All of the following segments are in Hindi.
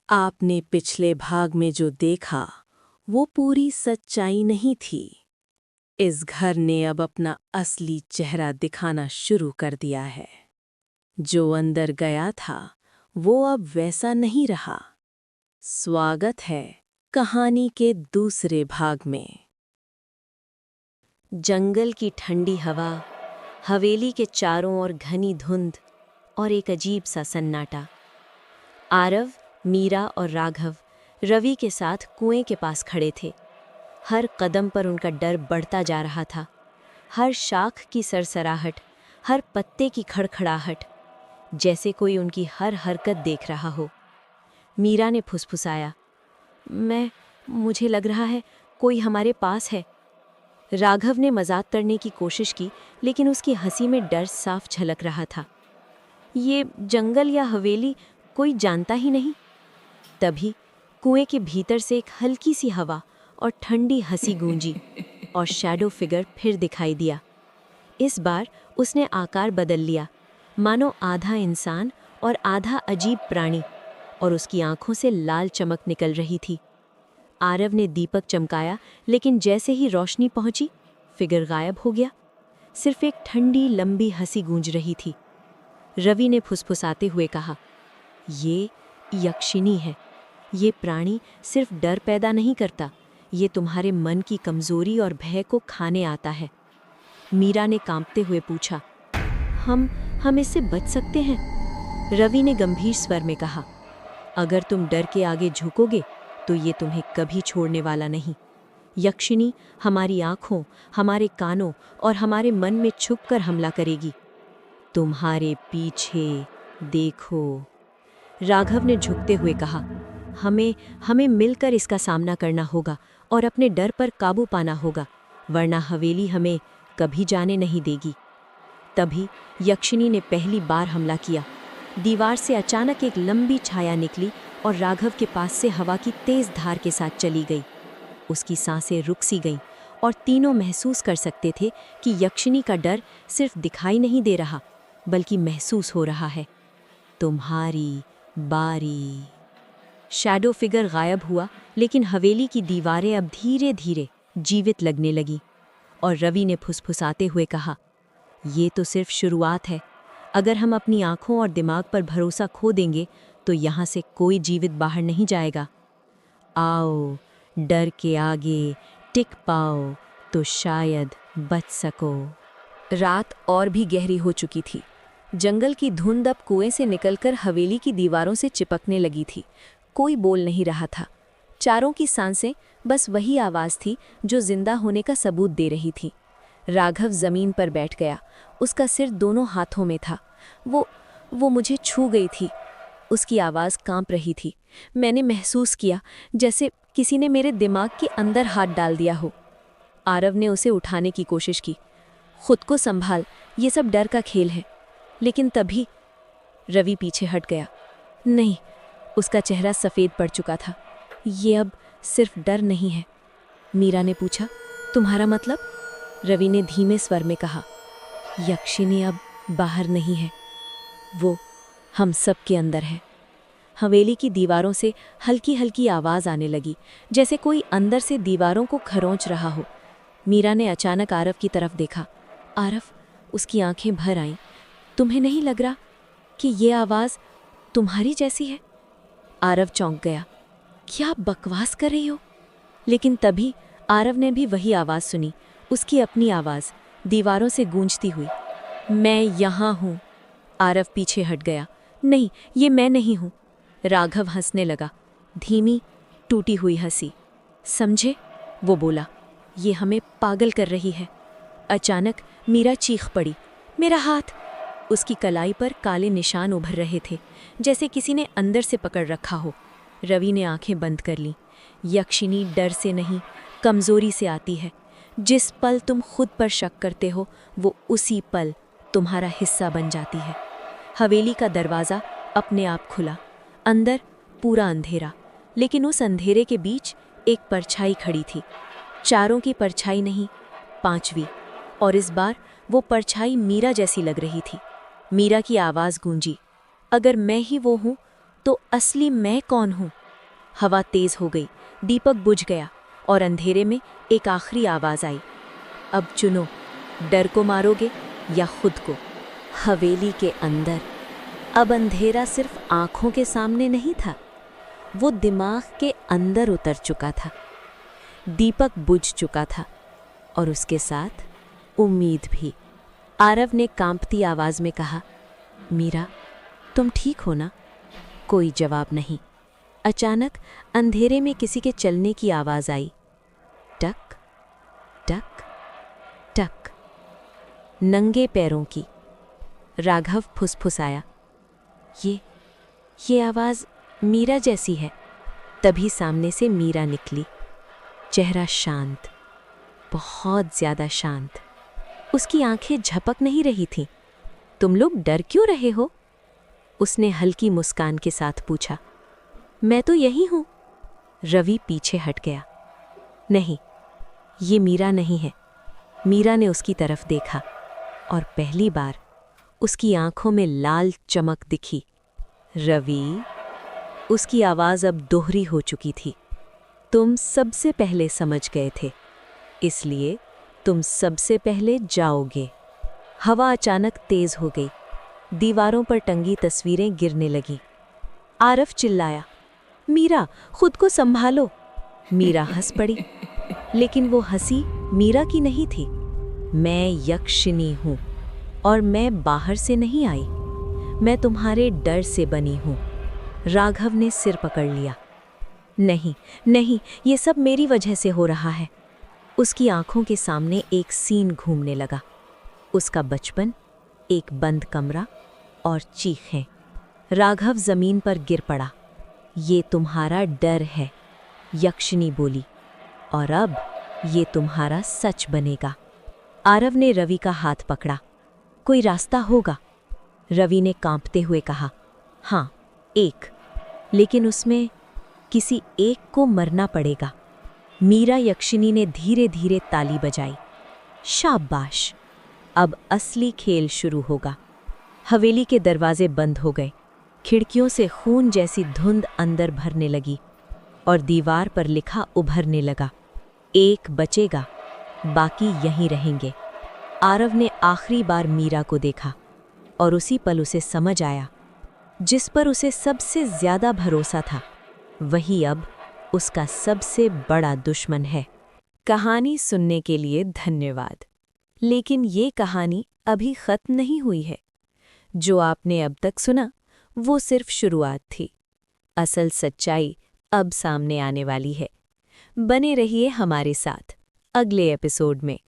आपने पिछले भाग में जो देखा वो पूरी सच्चाई नहीं थी। इस घर ने अब अपना असली चेहरा दिखाना शुरू कर दिया है। जो अंदर गया था वो अब वैसा नहीं रहा। स्वागत है कहानी के दूसरे भाग में। जंगल की ठंडी हवा, हवेली के चारों ओर घनी धुंध और एक अजीब सा सन्नाटा। आरव, मीरा और राघव रवि के साथ कुएं के पास खड़े थे। हर कदम पर उनका डर बढ़ता जा रहा था। हर शाख की सरसराहट, हर पत्ते की खड़खड़ाहट, जैसे कोई उनकी हर हरकत देख रहा हो। मीरा ने फुसफुसाया, मुझे लग रहा है कोई हमारे पास है। राघव ने मजाक करने की कोशिश की, लेकिन उसकी हंसी में डर साफ झलक रहा था। ये जंगल या हवेली कोई जानता ही नहीं। तभी कुएं के भीतर से एक हल्की सी हवा और ठंडी हंसी गूंजी और शैडो फिगर फिर दिखाई दिया। इस बार उसने आकार बदल लिया, मानो आधा इंसान और आधा अजीब प्राणी, और उसकी आंखों से लाल चमक निकल रही थी। आरव ने दीपक चमकाया, लेकिन जैसे ही रोशनी पहुंची, फिगर गायब हो गया। सिर्फ एक ठंडी लंबी हंसी गूंज रही थी। रवि ने फुसफुसाते हुए कहा, ये यक्षिणी है। ये प्राणी सिर्फ डर पैदा नहीं करता, ये तुम्हारे मन की कमजोरी और भय को खाने आता है। मीरा ने कांपते हुए पूछा, हम इससे बच सकते हैं? रवि ने गंभीर स्वर में कहा, अगर तुम डर के आगे झुकोगे तो ये तुम्हें कभी छोड़ने वाला नहीं। यक्षिणी हमारी आंखों, हमारे कानों और हमारे मन में छुपकर हमला करेगी। तुम्हारे पीछे देखो। राघव ने झुकते हुए कहा, हमें मिलकर इसका सामना करना होगा और अपने डर पर काबू पाना होगा, वरना हवेली हमें कभी जाने नहीं देगी। तभी यक्षिणी ने पहली बार हमला किया। दीवार से अचानक एक लंबी छाया निकली और राघव के पास से हवा की तेज धार के साथ चली गई। उसकी सांसें रुक सी गईं और तीनों महसूस कर सकते थे कि यक्षिणी का डर सिर्फ दिखाई नहीं दे रहा, बल्कि महसूस हो रहा है। तुम्हारी बारी। शैडो फिगर गायब हुआ, लेकिन हवेली की दीवारें अब धीरे धीरे जीवित लगने लगी। और रवि ने फुसफुसाते हुए कहा, ये तो सिर्फ शुरुआत है। अगर हम अपनी आंखों और दिमाग पर भरोसा खो देंगे तो यहाँ से कोई जीवित बाहर नहीं जाएगा। आओ, डर के आगे टिक पाओ तो शायद बच सको। रात और भी गहरी हो चुकी थी। जंगल की धुंध अब कुएं से निकलकर हवेली की दीवारों से चिपकने लगी थी। कोई बोल नहीं रहा था। चारों की सांसें बस वही आवाज़ थी जो जिंदा होने का सबूत दे रही थी। राघव जमीन पर बैठ गया। उसका सिर दोनों हाथों में था। वो मुझे छू गई थी। उसकी आवाज़ कांप रही थी। मैंने महसूस किया जैसे किसी ने मेरे दिमाग के अंदर हाथ डाल दिया हो। आरव ने उसे उठाने की कोशिश की। खुद को संभाल, ये सब डर का खेल है। लेकिन तभी रवि पीछे हट गया। नहीं, उसका चेहरा सफ़ेद पड़ चुका था। ये अब सिर्फ डर नहीं है। मीरा ने पूछा, तुम्हारा मतलब? रवि ने धीमे स्वर में कहा, यक्षिणी अब बाहर नहीं है, वो हम सब के अंदर है। हवेली की दीवारों से हल्की हल्की आवाज़ आने लगी, जैसे कोई अंदर से दीवारों को खरोंच रहा हो। मीरा ने अचानक आरव की तरफ देखा। आरव, उसकी आंखें भर आईं। तुम्हें नहीं लग रहा कि ये आवाज़ तुम्हारी जैसी है? आरव चौंक गया। क्या बकवास कर रही हो? लेकिन तभी आरव ने भी वही आवाज़ सुनी, उसकी अपनी आवाज़, दीवारों से गूंजती हुई। मैं यहाँ हूँ। आरव पीछे हट गया। नहीं, ये मैं नहीं हूँ। राघव हंसने लगा, धीमी टूटी हुई हंसी। समझे? वो बोला, ये हमें पागल कर रही है। अचानक मीरा चीख पड़ी, मेरा हाथ! उसकी कलाई पर काले निशान उभर रहे थे, जैसे किसी ने अंदर से पकड़ रखा हो। रवि ने आंखें बंद कर लीं। यक्षिणी डर से नहीं, कमजोरी से आती है। जिस पल तुम खुद पर शक करते हो, वो उसी पल तुम्हारा हिस्सा बन जाती है। हवेली का दरवाज़ा अपने आप खुला। अंदर पूरा अंधेरा, लेकिन उस अंधेरे के बीच एक परछाई खड़ी थी। चारों की परछाई नहीं, पांचवी। और इस बार वो परछाई मीरा जैसी लग रही थी। मीरा की आवाज़ गूंजी, अगर मैं ही वो हूँ तो असली मैं कौन हूँ? हवा तेज हो गई, दीपक बुझ गया और अंधेरे में एक आखिरी आवाज आई। अब चुनो, डर को मारोगे या खुद को? हवेली के अंदर अब अंधेरा सिर्फ आंखों के सामने नहीं था, वो दिमाग के अंदर उतर चुका था। दीपक बुझ चुका था और उसके साथ उम्मीद भी। आरव ने कांपती आवाज में कहा, मीरा, तुम ठीक हो ना? कोई जवाब नहीं। अचानक अंधेरे में किसी के चलने की आवाज आई। टक टक टक, नंगे पैरों की। राघव फुसफुसाया, ये आवाज मीरा जैसी है। तभी सामने से मीरा निकली, चेहरा शांत, बहुत ज्यादा शांत। उसकी आंखें झपक नहीं रही थीं। तुम लोग डर क्यों रहे हो? उसने हल्की मुस्कान के साथ पूछा। मैं तो यही हूं। रवि पीछे हट गया। नहीं, ये मीरा नहीं है। मीरा ने उसकी तरफ देखा और पहली बार उसकी आंखों में लाल चमक दिखी। रवि, उसकी आवाज अब दोहरी हो चुकी थी। तुम सबसे पहले समझ गए थे, इसलिए तुम सबसे पहले जाओगे। हवा अचानक तेज हो गई, दीवारों पर टंगी तस्वीरें गिरने लगीं। आरव चिल्लाया, मीरा, खुद को संभालो। मीरा हंस पड़ी, लेकिन वो हंसी मीरा की नहीं थी। मैं यक्षिनी हूँ और मैं बाहर से नहीं आई, मैं तुम्हारे डर से बनी हूँ। राघव ने सिर पकड़ लिया। नहीं नहीं, ये सब मेरी वजह से हो रहा है। उसकी आंखों के सामने एक सीन घूमने लगा। उसका बचपन, एक बंद कमरा और चीखें। राघव जमीन पर गिर पड़ा। ये तुम्हारा डर है, यक्षिनी बोली, और अब ये तुम्हारा सच बनेगा। आरव ने रवि का हाथ पकड़ा। कोई रास्ता होगा? रवि ने कांपते हुए कहा, हाँ, एक, लेकिन उसमें किसी एक को मरना पड़ेगा। मीरा यक्षिनी ने धीरे धीरे ताली बजाई। शाबाश, अब असली खेल शुरू होगा। हवेली के दरवाजे बंद हो गए, खिड़कियों से खून जैसी धुंध अंदर भरने लगी और दीवार पर लिखा उभरने लगा, एक बचेगा, बाकी यहीं रहेंगे। आरव ने आखिरी बार मीरा को देखा और उसी पल उसे समझ आया, जिस पर उसे सबसे ज्यादा भरोसा था, वही अब उसका सबसे बड़ा दुश्मन है। कहानी सुनने के लिए धन्यवाद। लेकिन ये कहानी अभी खत्म नहीं हुई है। जो आपने अब तक सुना, वो सिर्फ शुरुआत थी। असल सच्चाई अब सामने आने वाली है। बने रहिए हमारे साथ अगले एपिसोड में।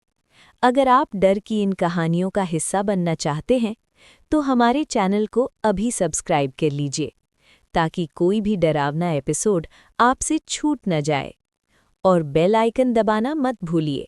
अगर आप डर की इन कहानियों का हिस्सा बनना चाहते हैं, तो हमारे चैनल को अभी सब्सक्राइब कर लीजिए, ताकि कोई भी डरावना एपिसोड आपसे छूट न जाए। और बेल आइकन दबाना मत भूलिए,